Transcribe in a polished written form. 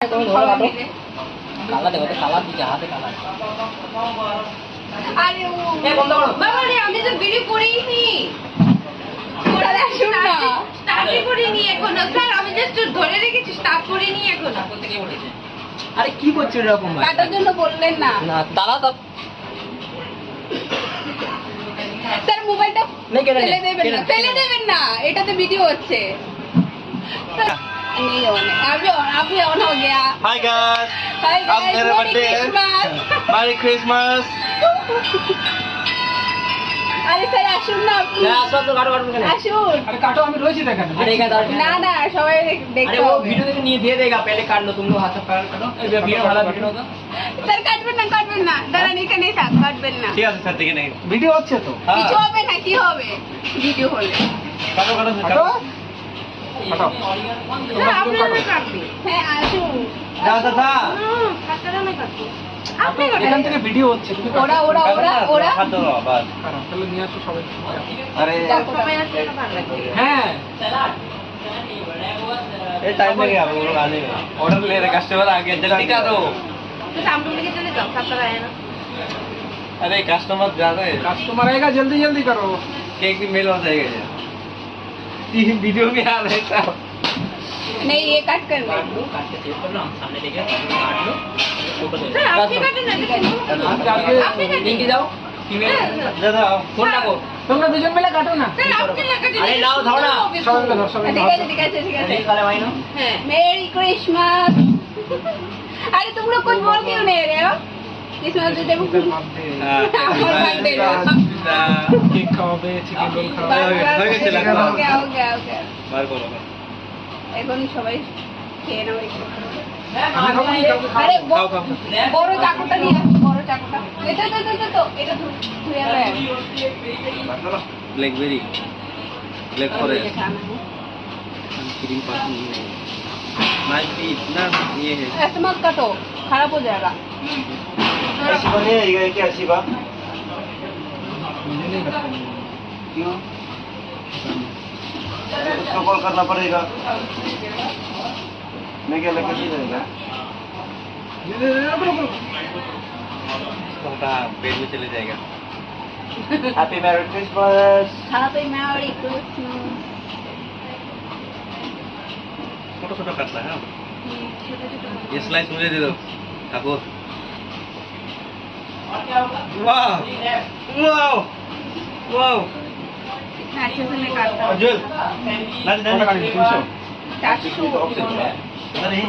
কালা দেখো তো, কালা দিকে হাতে কালা। আরে ও বাবা রে, আমি তো ভিডিও করিনি। ওরা দেখুন না, স্টার্ট করিনি এখনো স্যার, আমি জাস্ট ধরে রেখেছি, স্টার্ট করিনি এখনো। কোথা থেকে বলেছে? আরে কি করছো এরকম ভাই? কাটার জন্য বললেন না না দাঁড়া তো। স্যার মোবাইলটা नहीं कहना ফেলে नहीं, দেবেন না, कहना- ফেলে দেবেন না, এটাতে ভিডিও হচ্ছে। नहीं ऑन है, अभी ऑन हो गया। हाय गाइस, हाय आज गाइस, मेरा मैरी बर्थडे है। क्रिसमस। Merry Christmas. আরে স্যার আসুন না আপনি, না আসো তো, কাটো কাটো কেন? আসুন। अरे काटो हमें रोज ही देखा अरे क्या दाल? না না সবাই अरे দেখতে वो হবে। वीडियो देके नहीं दे देगा, पहले काट लो तुम लोग, हाथ से काटो। वीडियो वाला वीडियो होगा। স্যার কাটবেন না, দাঁড়ান এখানে থাক, কাটবেন না। ঠিক আছে স্যার, দেখে নেই। वीडियो अच्छे तो কিছু হবে না, কি হবে ভিডিও হলে? কাটো কাটো काटो কাটো। काटो স্যার আপনারা কাটবেন। হ্যাঁ আসুন। যা দাদা। কাটতে না কাটতে। আপনি এখান কাটেন। থেকে ভিডিও হচ্ছে তুমি ওরা ওরা ওরা ওরা হাত ধরো আবার। তাহলে নিয়ে আসো সবাই আরে সবাই আসলে ভালো লাগবে। হ্যাঁ ये टाइम लगेगा हम लोग आने में। ऑर्डर ले रहे कस्टमर आ गया, जल्दी करो। तो सामने लेके चले जाओ, सब आए ना। अरे कस्टमर ज्यादा है, कस्टमर आएगा, जल्दी जल्दी करो। केक भी मेल हो जाएगा ये। तीन वीडियो में आ रहे सब। नहीं ये कट कर लो। काट के सेव कर लो, हम सामने लेके काट लो, फोटो दे सर आपके काटे ना, आपके काटे। लिंक जाओ, फीमेल दादा फोन लागो। তোমরা দুজন মিলে কাটো না। सर आपके लगा दे। अरे लाओ, धाओ ना। সবাই মিলে ধর, সবাই ठीक মিলে है ठीक है ठीक है। नहीं काले भाई ना। हैं मेरी क्रिसमस। अरे तुम लोग कुछ बोल क्यों नहीं रहे हो? क्रिसमस डे को আমার বার্থডে কেক খাওয়াবে, চিকেন রোল খাওয়াবে। হয়ে গেছে, লাগবে। हो गया हो गया हो गया। বার করো। এখন সবাই খেয়ে নাও একটু। আমি খাবো না, কাউকে খাওয়াবো। আরে খাও, খাও। বড় চাকুটা নিয়ে আসো, বড় চাকুটা। এটা তো এটা ধুয়ে আনো। ब्लैकबेरी, ब्लैक फॉरेस्ट, खाना है। क्रीम पसंद नहीं है। नाइस भी इतना ये है। ऐसे मत काटो, खराब हो जाएगा। ऐसी बनेगा क्या? ऐसी बात मुझे नहीं लगता। क्यों? उसको कॉल करना पड़ेगा। मैं क्या लेकर जाएगा? उसका पेट में चले जाएगा। Happy merry Christmas. Happy Merry Christmas। छोटा छोटा काटना है। ये स्लाइस मुझे दे दो ठाकुर। वाह वाह वाह। इतना अच्छे से मैं काटता हूँ। अजुल ना তোমরা কাটি, 300 चाशू। नहीं